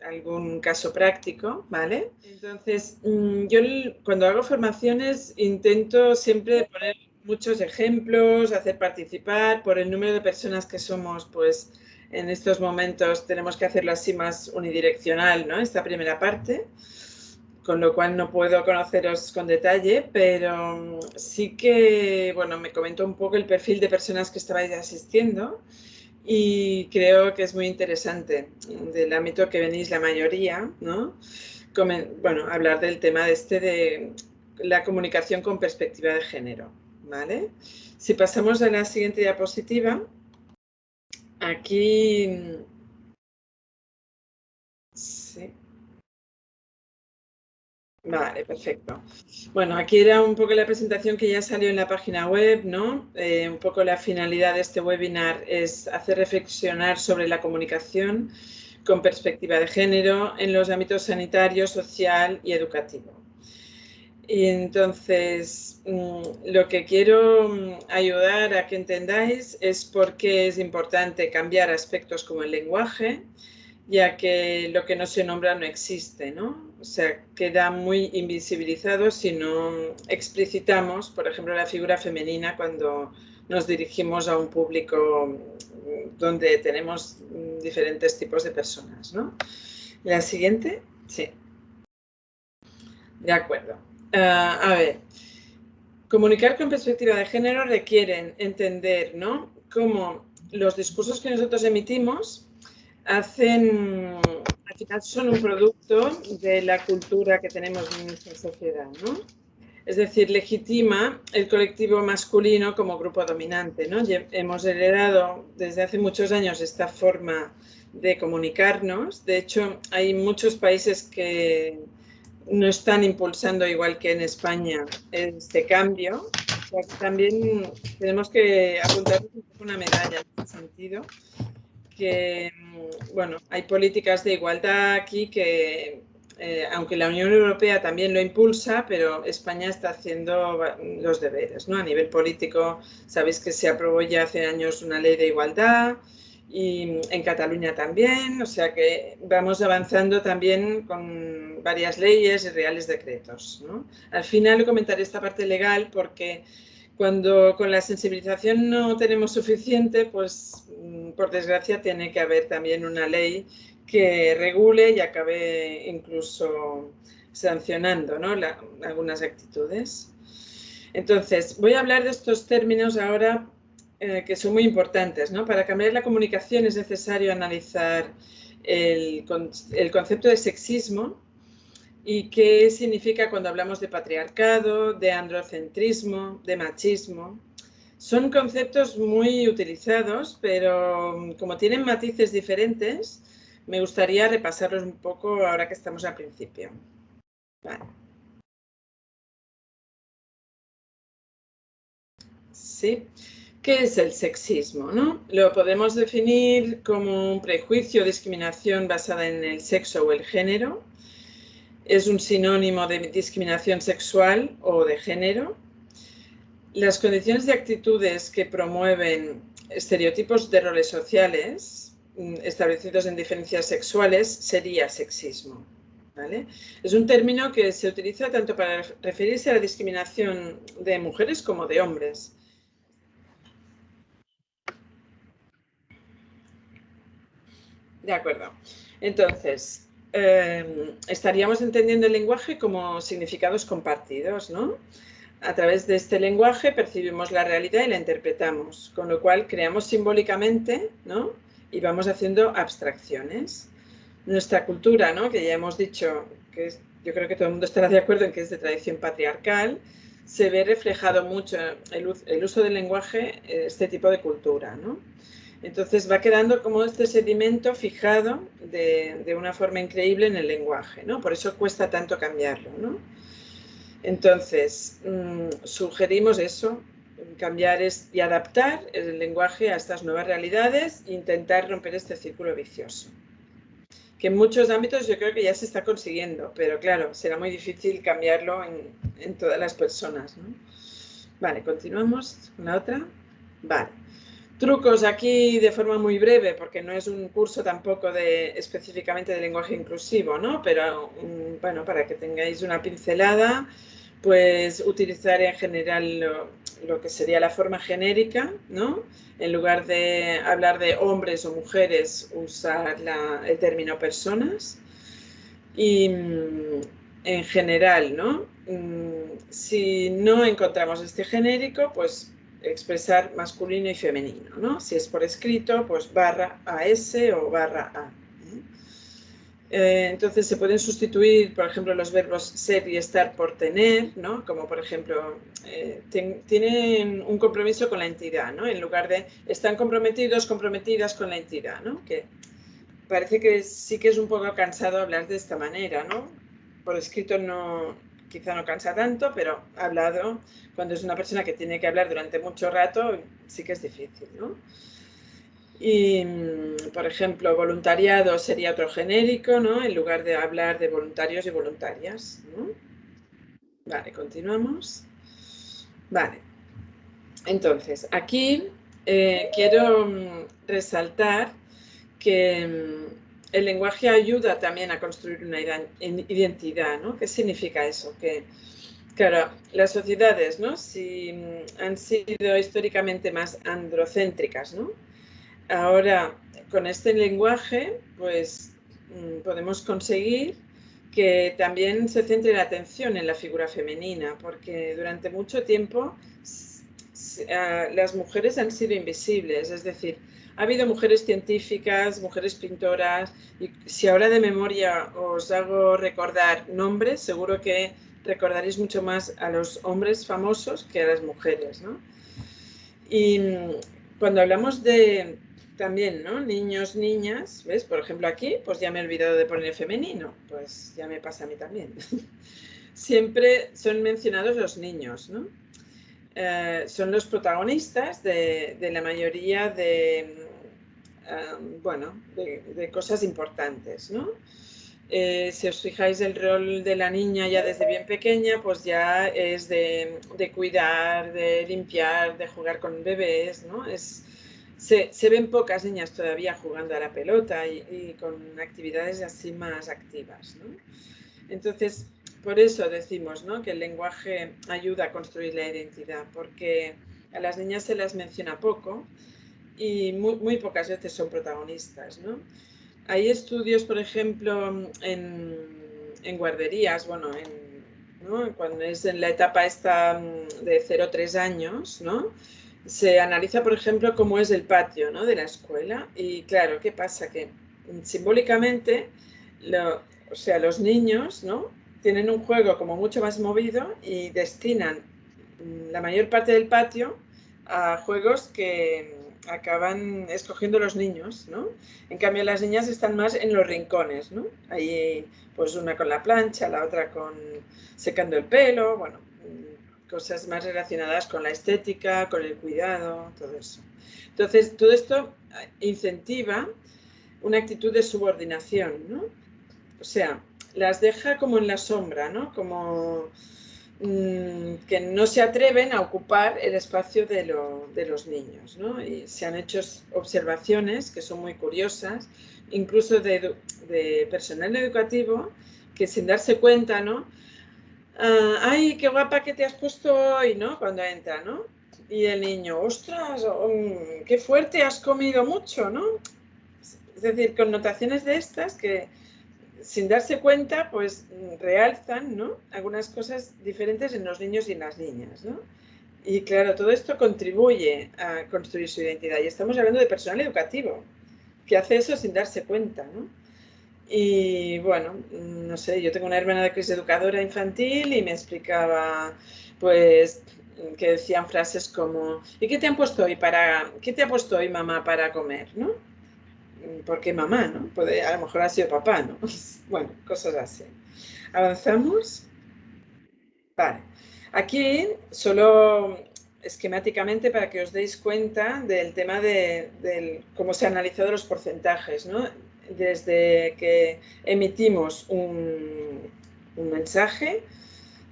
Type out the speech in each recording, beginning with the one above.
algún caso práctico, ¿vale? Entonces, yo cuando hago formaciones intento siempre poner muchos ejemplos, hacer participar. Por el número de personas que somos, pues en estos momentos tenemos que hacerlo así más unidireccional, ¿no? Esta primera parte, con lo cual no puedo conoceros con detalle, pero sí que, bueno, me comentó un poco el perfil de personas que estabais asistiendo. Y creo que es muy interesante del ámbito que venís la mayoría, ¿no? Bueno, hablar del tema de la comunicación con perspectiva de género, ¿vale? Si pasamos a la siguiente diapositiva, aquí... Sí. Vale, perfecto. Bueno, aquí era un poco la presentación que ya salió en la página web, ¿no? Un poco la finalidad de este webinar es hacer reflexionar sobre la comunicación con perspectiva de género en los ámbitos sanitario, social y educativo. Y entonces, lo que quiero ayudar a que entendáis es por qué es importante cambiar aspectos como el lenguaje, ya que lo que no se nombra no existe, ¿no? O sea, queda muy invisibilizado si no explicitamos, por ejemplo, la figura femenina cuando nos dirigimos a un público donde tenemos diferentes tipos de personas, ¿no? ¿La siguiente? Sí. De acuerdo. A ver, comunicar con perspectiva de género requieren entender, ¿no?, cómo los discursos que nosotros emitimos al final son un producto de la cultura que tenemos en nuestra sociedad, ¿no? Es decir, legitima el colectivo masculino como grupo dominante, ¿no? Hemos heredado desde hace muchos años esta forma de comunicarnos. De hecho, hay muchos países que no están impulsando, igual que en España, este cambio. O sea, que también tenemos que apuntarnos un poco una medalla en ese sentido, que, bueno, hay políticas de igualdad aquí que, aunque la Unión Europea también lo impulsa, pero España está haciendo los deberes, ¿no? A nivel político, sabéis que se aprobó ya hace años una ley de igualdad, y en Cataluña también, o sea que vamos avanzando también con varias leyes y reales decretos, ¿no? Al final comentaré esta parte legal porque cuando con la sensibilización no tenemos suficiente, pues por desgracia tiene que haber también una ley que regule y acabe incluso sancionando, ¿no?, algunas actitudes. Entonces, voy a hablar de estos términos ahora que son muy importantes, ¿no? Para cambiar la comunicación es necesario analizar el concepto de sexismo y qué significa cuando hablamos de patriarcado, de androcentrismo, de machismo. Son conceptos muy utilizados, pero como tienen matices diferentes, me gustaría repasarlos un poco ahora que estamos al principio. Vale. Sí. ¿Qué es el sexismo, no? Lo podemos definir como un prejuicio o discriminación basada en el sexo o el género. Es un sinónimo de discriminación sexual o de género. Las condiciones de actitudes que promueven estereotipos de roles sociales establecidos en diferencias sexuales sería sexismo, ¿vale? Es un término que se utiliza tanto para referirse a la discriminación de mujeres como de hombres. De acuerdo. Entonces, estaríamos entendiendo el lenguaje como significados compartidos, ¿no? A través de este lenguaje percibimos la realidad y la interpretamos, con lo cual creamos simbólicamente, ¿no?, y vamos haciendo abstracciones. Nuestra cultura, ¿no?, que ya hemos dicho que yo creo que todo el mundo estará de acuerdo en que es de tradición patriarcal, se ve reflejado mucho el uso del lenguaje, este tipo de cultura, ¿no? Entonces va quedando como este sedimento fijado de una forma increíble en el lenguaje, ¿no? Por eso cuesta tanto cambiarlo, ¿no? Entonces, sugerimos eso, cambiar y adaptar el lenguaje a estas nuevas realidades e intentar romper este círculo vicioso. Que en muchos ámbitos yo creo que ya se está consiguiendo, pero claro, será muy difícil cambiarlo en todas las personas, ¿no? Vale, continuamos con la otra. Vale. Trucos aquí de forma muy breve, porque no es un curso tampoco específicamente de lenguaje inclusivo, ¿no? Pero, bueno, para que tengáis una pincelada, pues utilizar en general lo que sería la forma genérica, ¿no? En lugar de hablar de hombres o mujeres, usar el término personas. Y en general, ¿no? Si no encontramos este genérico, pues expresar masculino y femenino, ¿no? Si es por escrito, pues barra AS o barra A. Entonces se pueden sustituir, por ejemplo, los verbos ser y estar por tener, ¿no? Como por ejemplo, tienen un compromiso con la entidad, ¿no? En lugar de están comprometidos, comprometidas con la entidad, ¿no? Que parece que sí que es un poco cansado hablar de esta manera, ¿no? Por escrito no, quizá no cansa tanto, pero hablado, cuando es una persona que tiene que hablar durante mucho rato, sí que es difícil, ¿no? Y, por ejemplo, voluntariado sería otro genérico, ¿no? En lugar de hablar de voluntarios y voluntarias, ¿no? Vale, continuamos. Vale. Entonces, aquí quiero resaltar que el lenguaje ayuda también a construir una identidad, ¿no? ¿Qué significa eso? Que, claro, las sociedades, ¿no? Si han sido históricamente más androcéntricas, ¿no? Ahora, con este lenguaje, pues podemos conseguir que también se centre la atención en la figura femenina, porque durante mucho tiempo las mujeres han sido invisibles, es decir, ha habido mujeres científicas, mujeres pintoras, y si ahora de memoria os hago recordar nombres, seguro que recordaréis mucho más a los hombres famosos que a las mujeres, ¿no? Y cuando hablamos de también, ¿no? Niños, niñas, ¿ves? Por ejemplo, aquí, pues ya me he olvidado de poner femenino, pues ya me pasa a mí también. Siempre son mencionados los niños, ¿no? Son los protagonistas de la mayoría de, bueno, de cosas importantes, ¿no? Si os fijáis, el rol de la niña ya desde bien pequeña, pues ya es de cuidar, de limpiar, de jugar con bebés, ¿no? Se ven pocas niñas todavía jugando a la pelota y con actividades así más activas, ¿no? Entonces, por eso decimos, ¿no? Que el lenguaje ayuda a construir la identidad, porque a las niñas se las menciona poco y muy pocas veces son protagonistas, ¿no? Hay estudios, por ejemplo, en guarderías, bueno, ¿no? Cuando es en la etapa esta de 0 a 3 años, ¿no? Se analiza, por ejemplo, cómo es el patio, ¿no? De la escuela y claro, ¿qué pasa? Que simbólicamente, o sea, los niños, ¿no? Tienen un juego como mucho más movido y destinan la mayor parte del patio a juegos que acaban escogiendo los niños, ¿no? En cambio, las niñas están más en los rincones, ¿no? Ahí, pues una con la plancha, la otra con secando el pelo, bueno, cosas más relacionadas con la estética, con el cuidado, todo eso. Entonces, todo esto incentiva una actitud de subordinación, ¿no? O sea, las deja como en la sombra, ¿no? Como que no se atreven a ocupar el espacio de los niños, ¿no? Y se han hecho observaciones que son muy curiosas, incluso de personal educativo, que sin darse cuenta, ¿no? Ay, qué guapa que te has puesto hoy, ¿no? Cuando entra, ¿no? Y el niño, ostras, qué fuerte, has comido mucho, ¿no? Es decir, connotaciones de estas que sin darse cuenta, pues realzan, ¿no? Algunas cosas diferentes en los niños y en las niñas, ¿no? Y claro, todo esto contribuye a construir su identidad. Y estamos hablando de personal educativo, que hace eso sin darse cuenta, ¿no? Y bueno, no sé, yo tengo una hermana que es educadora infantil y me explicaba, pues, que decían frases como, ¿y qué te han puesto hoy qué te ha puesto hoy mamá para comer, ¿no? Porque mamá, ¿no? A lo mejor ha sido papá, ¿no? Bueno, cosas así. ¿Avanzamos? Vale. Aquí, solo esquemáticamente para que os deis cuenta del tema de cómo se han analizado los porcentajes, ¿no? Desde que emitimos un mensaje,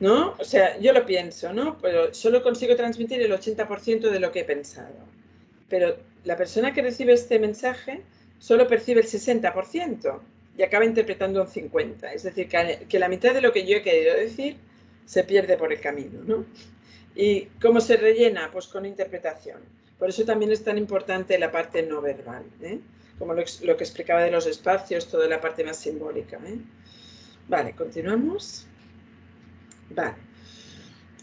¿no? O sea, yo lo pienso, ¿no? Pero solo consigo transmitir el 80% de lo que he pensado. Pero la persona que recibe este mensaje solo percibe el 60% y acaba interpretando un 50%. Es decir, que la mitad de lo que yo he querido decir se pierde por el camino, ¿no? ¿Y cómo se rellena? Pues con interpretación. Por eso también es tan importante la parte no verbal, ¿eh? Como lo que explicaba de los espacios, toda la parte más simbólica, ¿eh? Vale, continuamos. Vale.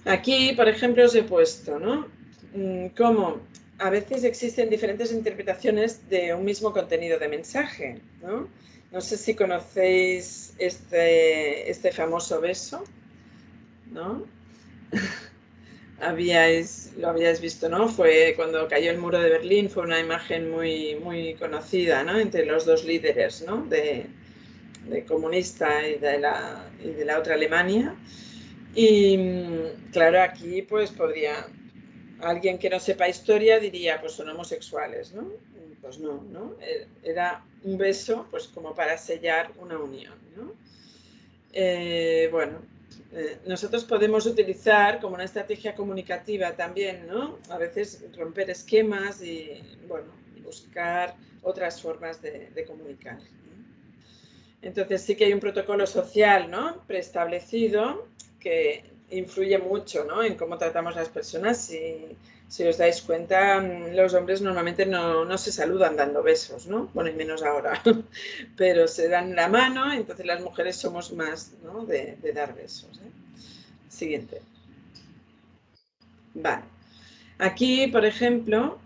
Aquí, por ejemplo, os he puesto, ¿no? Cómo a veces existen diferentes interpretaciones de un mismo contenido de mensaje, ¿no? No sé si conocéis este famoso beso, ¿no? Lo habíais visto, ¿no? Fue cuando cayó el muro de Berlín, fue una imagen muy, muy conocida, ¿no? Entre los dos líderes, ¿no? De comunista y de la otra Alemania. Y claro, aquí pues alguien que no sepa historia diría, pues son homosexuales, ¿no? Pues no, ¿no? Era un beso, pues como para sellar una unión, ¿no? Bueno, nosotros podemos utilizar como una estrategia comunicativa también, ¿no? A veces romper esquemas y, bueno, buscar otras formas de comunicar. Entonces sí que hay un protocolo social, ¿no? Preestablecido que influye mucho, ¿no? En cómo tratamos a las personas. Si os dais cuenta, los hombres normalmente no se saludan dando besos, ¿no? Bueno, y menos ahora. Pero se dan la mano, entonces las mujeres somos más, ¿no? de dar besos, ¿eh? Siguiente. Vale. Aquí, por ejemplo,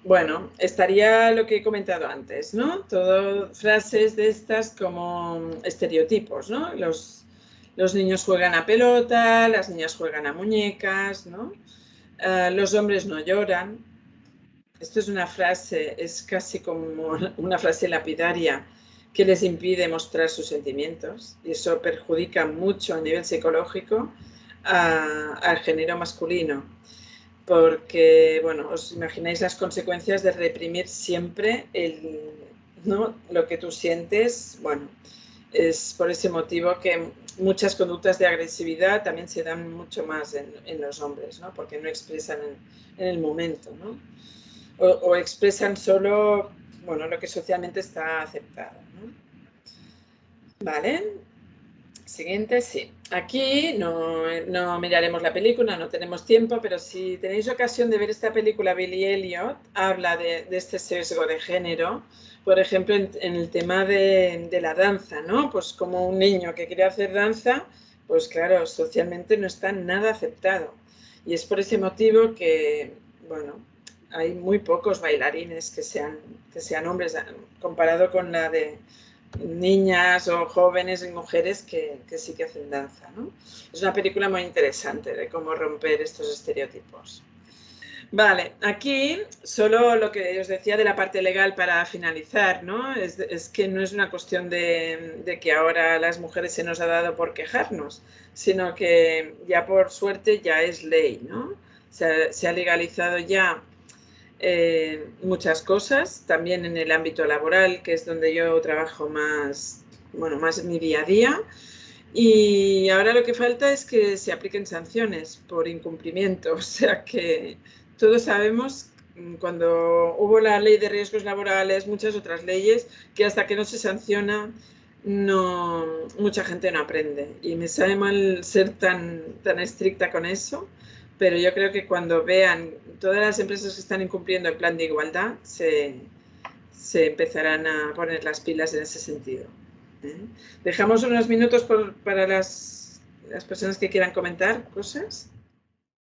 bueno, estaría lo que he comentado antes, ¿no? Todo frases de estas como estereotipos, ¿no? Los niños juegan a pelota, las niñas juegan a muñecas, ¿no? Los hombres no lloran. Esto es una frase, es casi como una frase lapidaria que les impide mostrar sus sentimientos y eso perjudica mucho a nivel psicológico al género masculino porque, bueno, os imagináis las consecuencias de reprimir siempre ¿no? Lo que tú sientes. Bueno, es por ese motivo que muchas conductas de agresividad también se dan mucho más en los hombres, ¿no? Porque no expresan en el momento, ¿no? O expresan solo, bueno, lo que socialmente está aceptado, ¿no? Vale. Siguiente, sí. Aquí no miraremos la película, no tenemos tiempo, pero si tenéis ocasión de ver esta película, Billy Elliot habla de este sesgo de género, por ejemplo, en el tema de la danza, ¿no? Pues como un niño que quiere hacer danza, pues claro, socialmente no está nada aceptado. Y es por ese motivo que, bueno, hay muy pocos bailarines que sean hombres comparado con la de niñas o jóvenes y mujeres que sí que hacen danza, ¿no? Es una película muy interesante de cómo romper estos estereotipos. Vale, aquí solo lo que os decía de la parte legal para finalizar, ¿no? Es que no es una cuestión de que ahora a las mujeres se nos ha dado por quejarnos, sino que ya por suerte ya es ley, ¿no? Se ha legalizado ya muchas cosas, también en el ámbito laboral, que es donde yo trabajo más, bueno, más en mi día a día. Y ahora lo que falta es que se apliquen sanciones por incumplimiento. O sea que todos sabemos, cuando hubo la ley de riesgos laborales, muchas otras leyes, que hasta que no se sanciona, mucha gente no aprende. Y me sabe mal ser tan estricta con eso, pero yo creo que cuando vean todas las empresas que están incumpliendo el plan de igualdad, se empezarán a poner las pilas en ese sentido. Dejamos unos minutos para las personas que quieran comentar cosas.